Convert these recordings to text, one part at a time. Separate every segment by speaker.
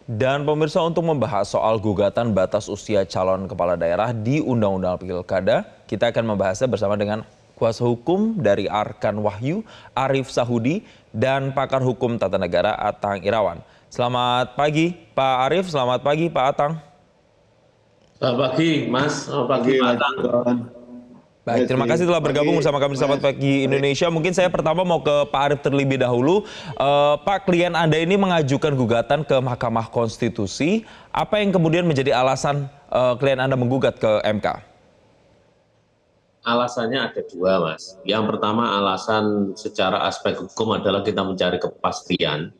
Speaker 1: Dan pemirsa, untuk membahas soal gugatan batas usia calon kepala daerah di Undang-Undang Pilkada, kita akan membahasnya bersama dengan kuasa hukum dari Arkan Wahyu, Arief Sahudi, dan pakar hukum tata negara Atang Irawan. Selamat pagi Pak Arief, selamat pagi Pak Atang.
Speaker 2: Selamat pagi Mas, selamat pagi Pak Atang.
Speaker 1: Baik, terima kasih telah bergabung bersama kami di Selamat Pagi Indonesia. Mungkin saya pertama mau ke Pak Arief terlebih dahulu. Pak, klien Anda ini mengajukan gugatan ke Mahkamah Konstitusi. Apa yang kemudian menjadi alasan klien Anda menggugat ke MK?
Speaker 2: Alasannya ada dua Mas. Yang pertama alasan secara aspek hukum adalah kita mencari kepastian.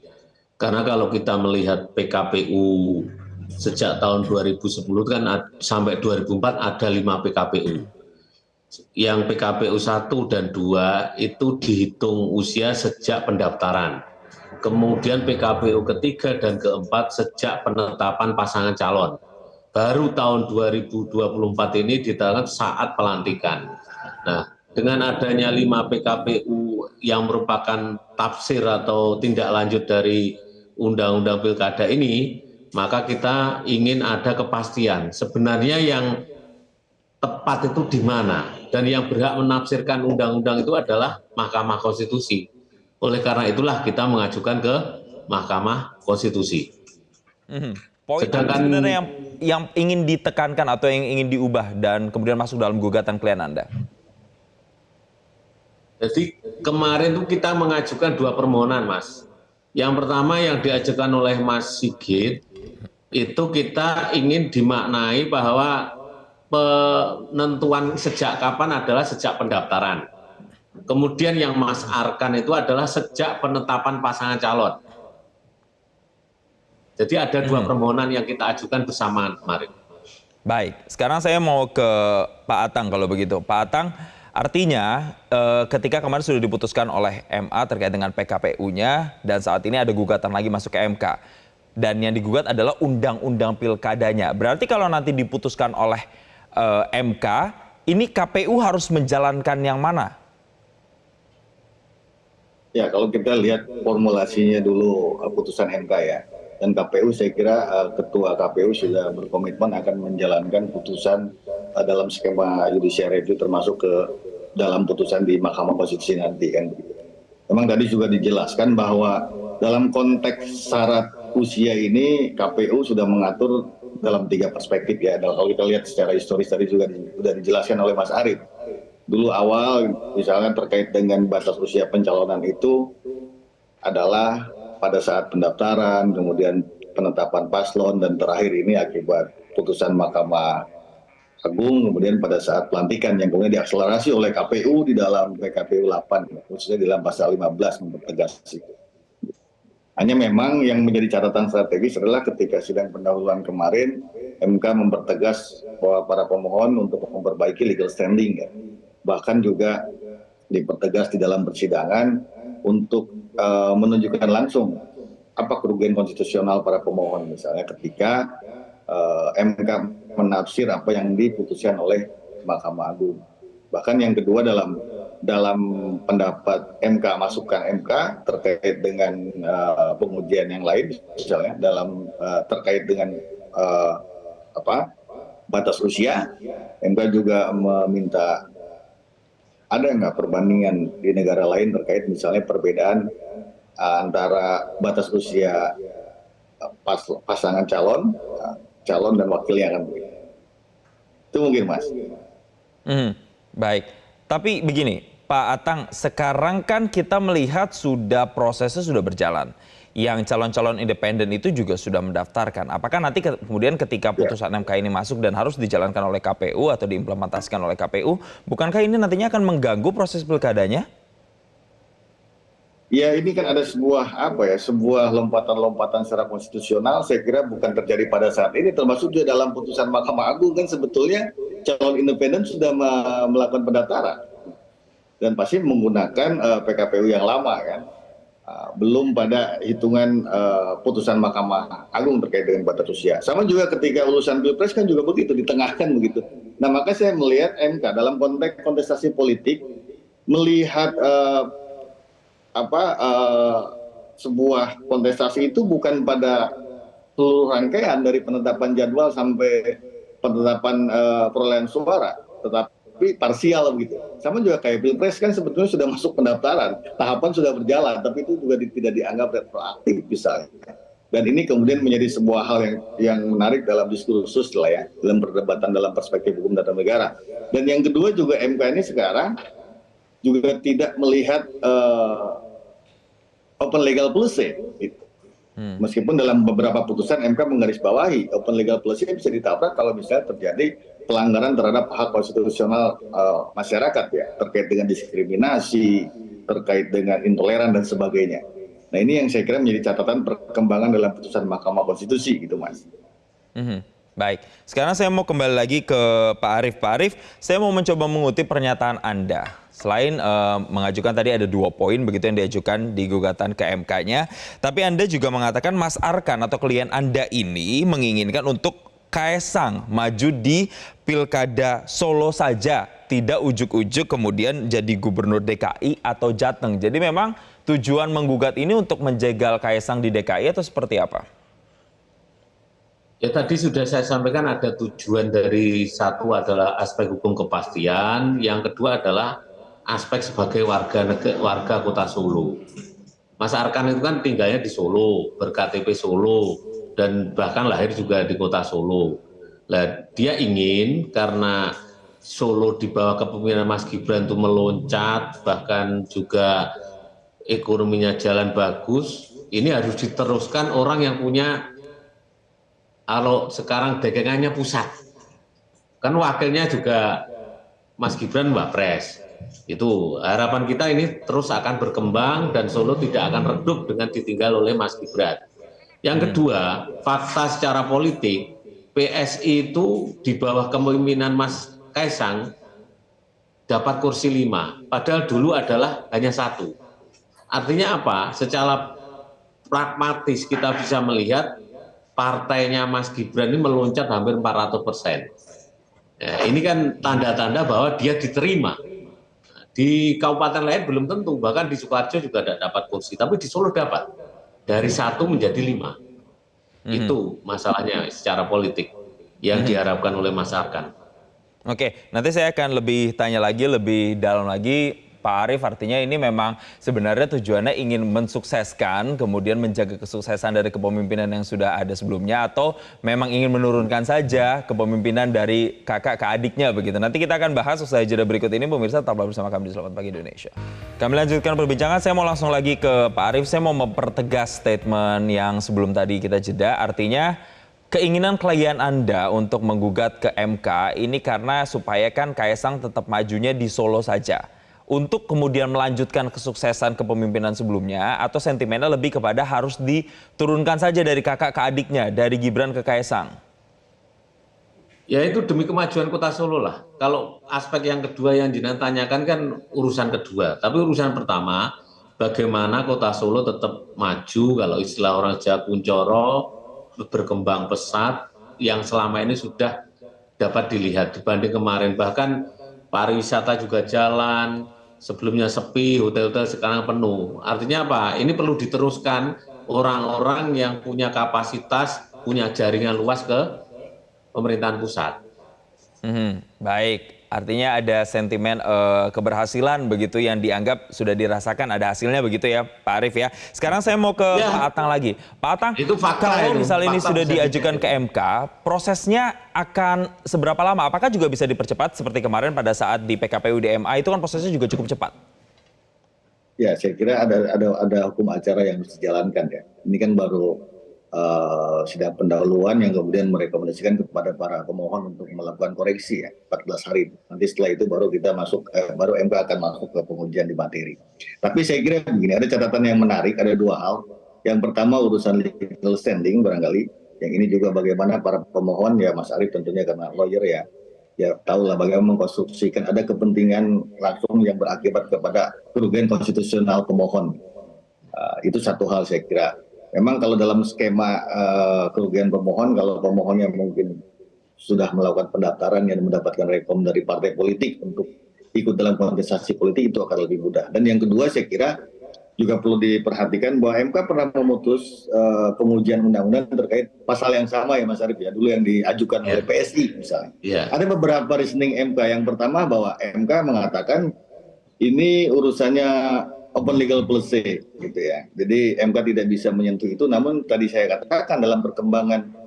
Speaker 2: Karena kalau kita melihat PKPU sejak tahun 2010 kan sampai 2004 ada 5 PKPU. Yang PKPU 1 dan 2 itu dihitung usia sejak pendaftaran. Kemudian PKPU ketiga dan keempat sejak penetapan pasangan calon. Baru tahun 2024 ini ditetapkan saat pelantikan. Nah, dengan adanya 5 PKPU yang merupakan tafsir atau tindak lanjut dari Undang-Undang Pilkada ini, maka kita ingin ada kepastian. Sebenarnya yang tepat itu di mana, dan yang berhak menafsirkan undang-undang itu adalah Mahkamah Konstitusi. Oleh karena itulah kita mengajukan ke Mahkamah Konstitusi.
Speaker 1: Poin apa sebenarnya yang ingin ditekankan atau yang ingin diubah dan kemudian masuk dalam gugatan klien Anda?
Speaker 2: Jadi kemarin itu kita mengajukan 2 permohonan, Mas. Yang pertama yang diajukan oleh Mas Sigit, itu kita ingin dimaknai bahwa penentuan sejak kapan adalah sejak pendaftaran. Kemudian yang Mas Arkan itu adalah sejak penetapan pasangan calon. Jadi ada 2 permohonan yang kita ajukan bersamaan kemarin.
Speaker 1: Baik, sekarang saya mau ke Pak Atang kalau begitu. Pak Atang, artinya ketika kemarin sudah diputuskan oleh MA terkait dengan PKPU-nya dan saat ini ada gugatan lagi masuk ke MK. Dan yang digugat adalah undang-undang pilkadanya. Berarti kalau nanti diputuskan oleh MK, ini KPU harus menjalankan yang mana?
Speaker 3: Ya, kalau kita lihat formulasinya dulu putusan MK ya. Dan KPU saya kira Ketua KPU sudah berkomitmen akan menjalankan putusan dalam skema judicial review termasuk ke dalam putusan di Mahkamah Konstitusi nanti kan begitu. Memang tadi juga dijelaskan bahwa dalam konteks syarat usia ini KPU sudah mengatur dalam 3 perspektif ya. Dan kalau kita lihat secara historis tadi juga sudah dijelaskan oleh Mas Arief. Dulu awal misalnya terkait dengan batas usia pencalonan itu adalah pada saat pendaftaran, kemudian penetapan paslon, dan terakhir ini akibat putusan Mahkamah Agung, kemudian pada saat pelantikan yang kemudian diakselerasi oleh KPU di dalam PKPU 8, khususnya di dalam pasal 15 mempertegas itu. Hanya memang yang menjadi catatan strategis adalah ketika sidang pendahuluan kemarin, MK mempertegas bahwa para pemohon untuk memperbaiki legal standing ya. Bahkan juga dipertegas di dalam persidangan untuk menunjukkan langsung apa kerugian konstitusional para pemohon misalnya ketika MK menafsir apa yang diputuskan oleh Mahkamah Agung. Bahkan yang kedua dalam pendapat MK, masukan MK terkait dengan pengujian yang lain misalnya terkait dengan batas usia, MK juga meminta ada nggak perbandingan di negara lain terkait misalnya perbedaan antara batas usia pasangan calon dan wakilnya kan begitu. Itu mungkin Mas.
Speaker 1: Baik, tapi begini Pak Atang, sekarang kan kita melihat prosesnya sudah berjalan. Yang calon-calon independen itu juga sudah mendaftarkan. Apakah nanti kemudian ketika putusan MK ini masuk dan harus dijalankan oleh KPU atau diimplementasikan oleh KPU, bukankah ini nantinya akan mengganggu proses pilkadanya?
Speaker 3: Ya, ini kan ada sebuah lompatan-lompatan secara konstitusional. Saya kira bukan terjadi pada saat ini, termasuk juga dalam putusan Mahkamah Agung kan sebetulnya calon independen sudah melakukan pendaftaran dan pasti menggunakan PKPU yang lama kan. Belum pada hitungan putusan Mahkamah Agung terkait dengan batas usia. Sama juga ketika urusan Pilpres kan juga begitu, ditengahkan begitu. Nah, maka saya melihat MK dalam konteks kontestasi politik melihat sebuah kontestasi itu bukan pada seluruh rangkaian dari penetapan jadwal sampai penetapan perolehan suara, tetapi parsial begitu. Sama juga kayak Pilpres kan sebetulnya sudah masuk pendaftaran, tahapan sudah berjalan, tapi itu juga tidak dianggap retroaktif misalnya. Dan ini kemudian menjadi sebuah hal yang menarik dalam diskursus lah ya, dalam perdebatan dalam perspektif hukum tata negara. Dan yang kedua juga MK ini sekarang juga tidak melihat open legal policy. Gitu. Meskipun dalam beberapa putusan MK menggarisbawahi open legal policy bisa ditabrak kalau misalnya terjadi pelanggaran terhadap hak konstitusional masyarakat ya, terkait dengan diskriminasi, terkait dengan intoleran dan sebagainya. Nah ini yang saya kira menjadi catatan perkembangan dalam putusan Mahkamah Konstitusi gitu Mas.
Speaker 1: Baik, sekarang saya mau kembali lagi ke Pak Arief. Pak Arief, saya mau mencoba mengutip pernyataan Anda. Selain mengajukan tadi ada 2 poin begitu yang diajukan di gugatan ke MK-nya, tapi Anda juga mengatakan Mas Arkan atau klien Anda ini menginginkan untuk Kaesang maju di Pilkada Solo saja, tidak ujuk-ujuk kemudian jadi gubernur DKI atau Jateng. Jadi memang tujuan menggugat ini untuk menjegal Kaesang di DKI atau seperti apa?
Speaker 2: Ya tadi sudah saya sampaikan ada tujuan dari satu adalah aspek hukum kepastian, yang kedua adalah aspek sebagai warga kota Solo. Mas Arkan itu kan tinggalnya di Solo, berKTP Solo, dan bahkan lahir juga di kota Solo. Nah, dia ingin karena Solo di bawah kepemimpinan Mas Gibran itu meloncat, bahkan juga ekonominya jalan bagus, ini harus diteruskan orang yang punya, kalau sekarang dagangannya pusat. Kan wakilnya juga Mas Gibran Wapres. Itu harapan kita ini terus akan berkembang dan Solo tidak akan redup dengan ditinggal oleh Mas Gibran. Yang kedua, fakta secara politik, PSI itu di bawah kepemimpinan Mas Kaesang dapat kursi 5, padahal dulu adalah hanya 1. Artinya apa? Secara pragmatis kita bisa melihat partainya Mas Gibran ini meloncat hampir 400%. Ya, ini kan tanda-tanda bahwa dia diterima. Di kabupaten lain belum tentu, bahkan di Sukoharjo juga tidak dapat kursi, tapi di Solo dapat. Dari 1 menjadi 5. Itu masalahnya secara politik yang diharapkan oleh Mas Arkan.
Speaker 1: Oke, nanti saya akan lebih tanya lagi, lebih dalam lagi. Pak Arief, artinya ini memang sebenarnya tujuannya ingin mensukseskan, kemudian menjaga kesuksesan dari kepemimpinan yang sudah ada sebelumnya, atau memang ingin menurunkan saja kepemimpinan dari kakak ke adiknya begitu. Nanti kita akan bahas usai jeda berikut ini, pemirsa tetaplah bersama kami di Selamat Pagi Indonesia. Kami lanjutkan perbincangan, saya mau langsung lagi ke Pak Arief, saya mau mempertegas statement yang sebelum tadi kita jeda, artinya keinginan klien Anda untuk menggugat ke MK ini karena supaya kan Kaesang tetap majunya di Solo saja. Untuk kemudian melanjutkan kesuksesan kepemimpinan sebelumnya, atau sentimennya lebih kepada harus diturunkan saja dari kakak ke adiknya, dari Gibran ke Kaesang?
Speaker 2: Ya itu demi kemajuan kota Solo lah. Kalau aspek yang kedua yang ditanyakan kan urusan kedua. Tapi urusan pertama, bagaimana kota Solo tetap maju, kalau istilah orang Jawa Kuncoro, berkembang pesat, yang selama ini sudah dapat dilihat dibanding kemarin. Bahkan pariwisata juga jalan, sebelumnya sepi, hotel-hotel sekarang penuh. Artinya apa? Ini perlu diteruskan orang-orang yang punya kapasitas, punya jaringan luas ke pemerintahan pusat.
Speaker 1: Baik, artinya ada sentimen keberhasilan begitu yang dianggap sudah dirasakan, ada hasilnya begitu ya Pak Arief ya. Sekarang saya mau ke Pak Atang lagi. Pak Atang,
Speaker 2: itu fakta,
Speaker 1: kalau
Speaker 2: itu
Speaker 1: misalnya ini
Speaker 2: fakta
Speaker 1: sudah diajukan ke MK, prosesnya akan seberapa lama? Apakah juga bisa dipercepat seperti kemarin pada saat di PKPU DMA itu kan prosesnya juga cukup cepat?
Speaker 3: Ya, saya kira ada hukum acara yang harus dijalankan ya. Ini kan baru sidang pendahuluan yang kemudian merekomendasikan kepada para pemohon untuk melakukan koreksi ya, 14 hari. Nanti setelah itu baru kita masuk, baru MK akan masuk ke pengujian di materi. Tapi saya kira begini, ada catatan yang menarik, ada 2 hal. Yang pertama urusan legal standing barangkali. Yang ini juga bagaimana para pemohon ya, Mas Arief tentunya karena lawyer ya tahulah bagaimana mengkonstruksikan ada kepentingan langsung yang berakibat kepada kerugian konstitusional pemohon. Itu satu hal saya kira. Memang kalau dalam skema kerugian pemohon, kalau pemohonnya mungkin sudah melakukan pendaftaran yang mendapatkan rekom dari partai politik untuk ikut dalam kontestasi politik, itu akan lebih mudah. Dan yang kedua saya kira juga perlu diperhatikan bahwa MK pernah memutus pengujian undang-undang terkait pasal yang sama ya Mas Arief ya, dulu yang diajukan oleh PSI misalnya. Ada beberapa reasoning MK. Yang pertama bahwa MK mengatakan ini urusannya open legal policy gitu ya. Jadi MK tidak bisa menyentuh itu. Namun tadi saya katakan dalam perkembangan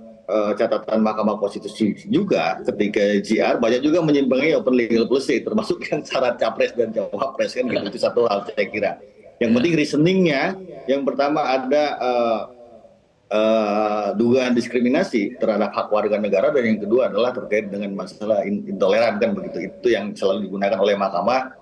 Speaker 3: catatan Mahkamah Konstitusi juga ketika JR banyak juga menyimpangi open legal policy, termasuk yang syarat capres dan cawapres kan gitu. Itu satu hal saya kira. Yang penting reasoningnya, yang pertama ada dugaan diskriminasi terhadap hak warga negara, dan yang kedua adalah terkait dengan masalah intoleran kan begitu. Itu yang selalu digunakan oleh Mahkamah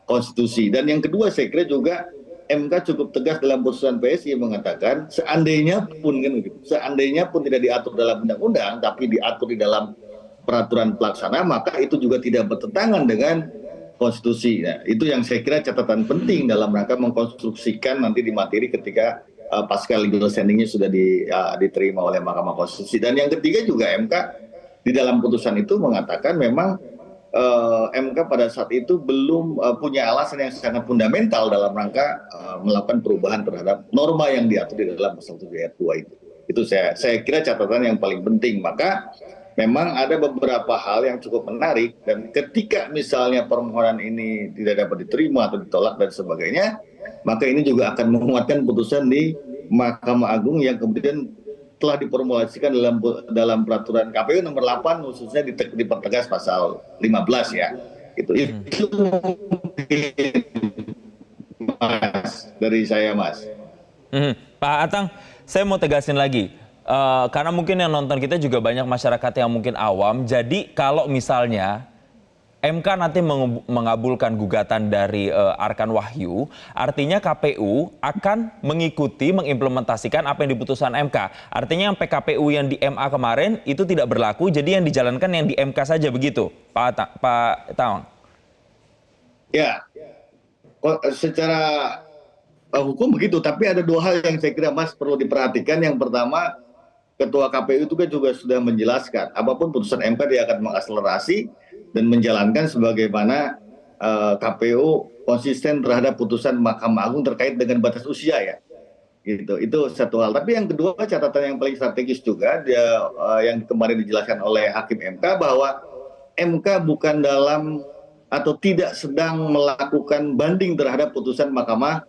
Speaker 3: Konstitusi. Dan yang kedua saya kira juga MK cukup tegas dalam putusan PSI mengatakan seandainya pun kan begitu, seandainya pun tidak diatur dalam undang-undang tapi diatur di dalam peraturan pelaksana, maka itu juga tidak bertentangan dengan konstitusi. Nah, itu yang saya kira catatan penting dalam rangka mengkonstruksikan nanti di materi ketika pasca legal standingnya sudah diterima oleh Mahkamah Konstitusi. Dan yang ketiga juga MK di dalam putusan itu mengatakan memang MK pada saat itu belum punya alasan yang sangat fundamental dalam rangka melakukan perubahan terhadap norma yang diatur di dalam pasal 7 ayat 2 itu. Itu saya kira catatan yang paling penting. Maka memang ada beberapa hal yang cukup menarik, dan ketika misalnya permohonan ini tidak dapat diterima atau ditolak dan sebagainya, maka ini juga akan menguatkan putusan di Mahkamah Agung yang kemudian telah diformulasikan dalam peraturan KPU nomor 8 khususnya dipertegas pasal 15 ya. Itu Mas dari saya Mas.
Speaker 1: Pak Atang, saya mau tegasin lagi. Karena mungkin yang nonton kita juga banyak masyarakat yang mungkin awam. Jadi kalau misalnya MK nanti mengabulkan gugatan dari Arkan Wahyu, artinya KPU akan mengikuti, mengimplementasikan apa yang diputuskan MK. Artinya yang PKPU yang di MA kemarin itu tidak berlaku, jadi yang dijalankan yang di MK saja begitu, Pak Tawang?
Speaker 3: Ya, secara hukum begitu, tapi ada dua hal yang saya kira Mas perlu diperhatikan. Yang pertama, Ketua KPU itu kan juga sudah menjelaskan, apapun putusan MK dia akan mengakselerasi dan menjalankan sebagaimana KPU konsisten terhadap putusan Mahkamah Agung terkait dengan batas usia ya. Gitu. Itu satu hal. Tapi yang kedua, catatan yang paling strategis juga yang kemarin dijelaskan oleh Hakim MK bahwa MK bukan dalam atau tidak sedang melakukan banding terhadap putusan Mahkamah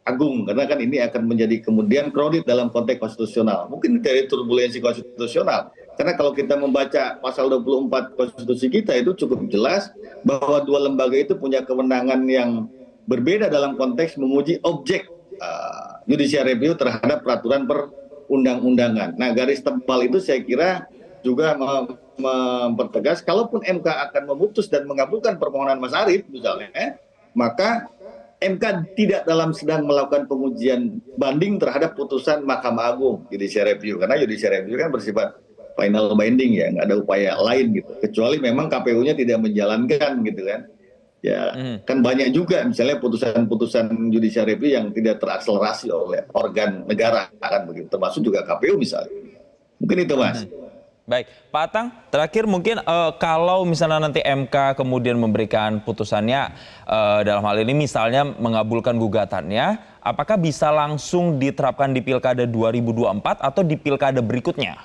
Speaker 3: Agung, karena kan ini akan menjadi kemudian kredit dalam konteks konstitusional. Mungkin dari turbulensi konstitusional. Karena kalau kita membaca pasal 24 konstitusi kita itu cukup jelas bahwa dua lembaga itu punya kewenangan yang berbeda dalam konteks menguji objek judicial review terhadap peraturan perundang-undangan. Nah, garis tebal itu saya kira juga mempertegas kalaupun MK akan memutus dan mengabulkan permohonan Mas Arief misalnya, maka MK tidak sedang melakukan pengujian banding terhadap putusan Mahkamah Agung judicial review, karena judicial review kan bersifat final binding ya, nggak ada upaya lain gitu, kecuali memang KPU-nya tidak menjalankan gitu kan ya. Kan banyak juga misalnya putusan-putusan judicial review yang tidak terakselerasi oleh organ negara kan begitu, termasuk juga KPU misalnya. Mungkin itu Mas.
Speaker 1: Baik, Pak Atang, terakhir mungkin kalau misalnya nanti MK kemudian memberikan putusannya dalam hal ini misalnya mengabulkan gugatannya, apakah bisa langsung diterapkan di Pilkada 2024 atau di Pilkada berikutnya?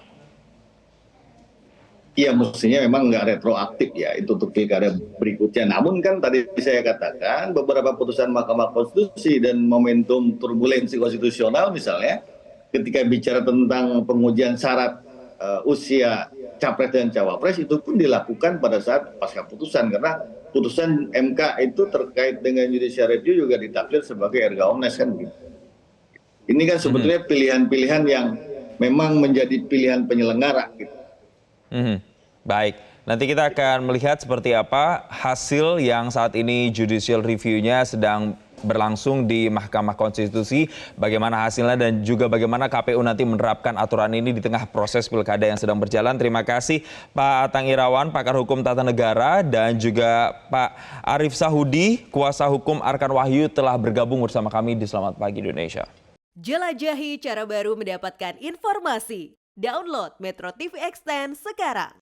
Speaker 3: Iya, mestinya memang nggak retroaktif ya, itu untuk Pilkada berikutnya. Namun kan tadi saya katakan beberapa putusan Mahkamah Konstitusi dan momentum turbulensi konstitusional misalnya, ketika bicara tentang pengujian syarat usia capres dan cawapres itu pun dilakukan pada saat pasca putusan, karena putusan MK itu terkait dengan judicial review juga ditafsir sebagai erga omnes kan begitu. Ini kan sebetulnya pilihan-pilihan yang memang menjadi pilihan penyelenggara gitu.
Speaker 1: Baik, nanti kita akan melihat seperti apa hasil yang saat ini judicial review-nya sedang berlangsung di Mahkamah Konstitusi, bagaimana hasilnya dan juga bagaimana KPU nanti menerapkan aturan ini di tengah proses pilkada yang sedang berjalan. Terima kasih Pak Atang Irawan, pakar hukum tata negara, dan juga Pak Arief Sahudi, kuasa hukum Arkan Wahyu telah bergabung bersama kami di Selamat Pagi Indonesia.
Speaker 4: Jelajahi cara baru mendapatkan informasi. Download Metro TV Extend sekarang.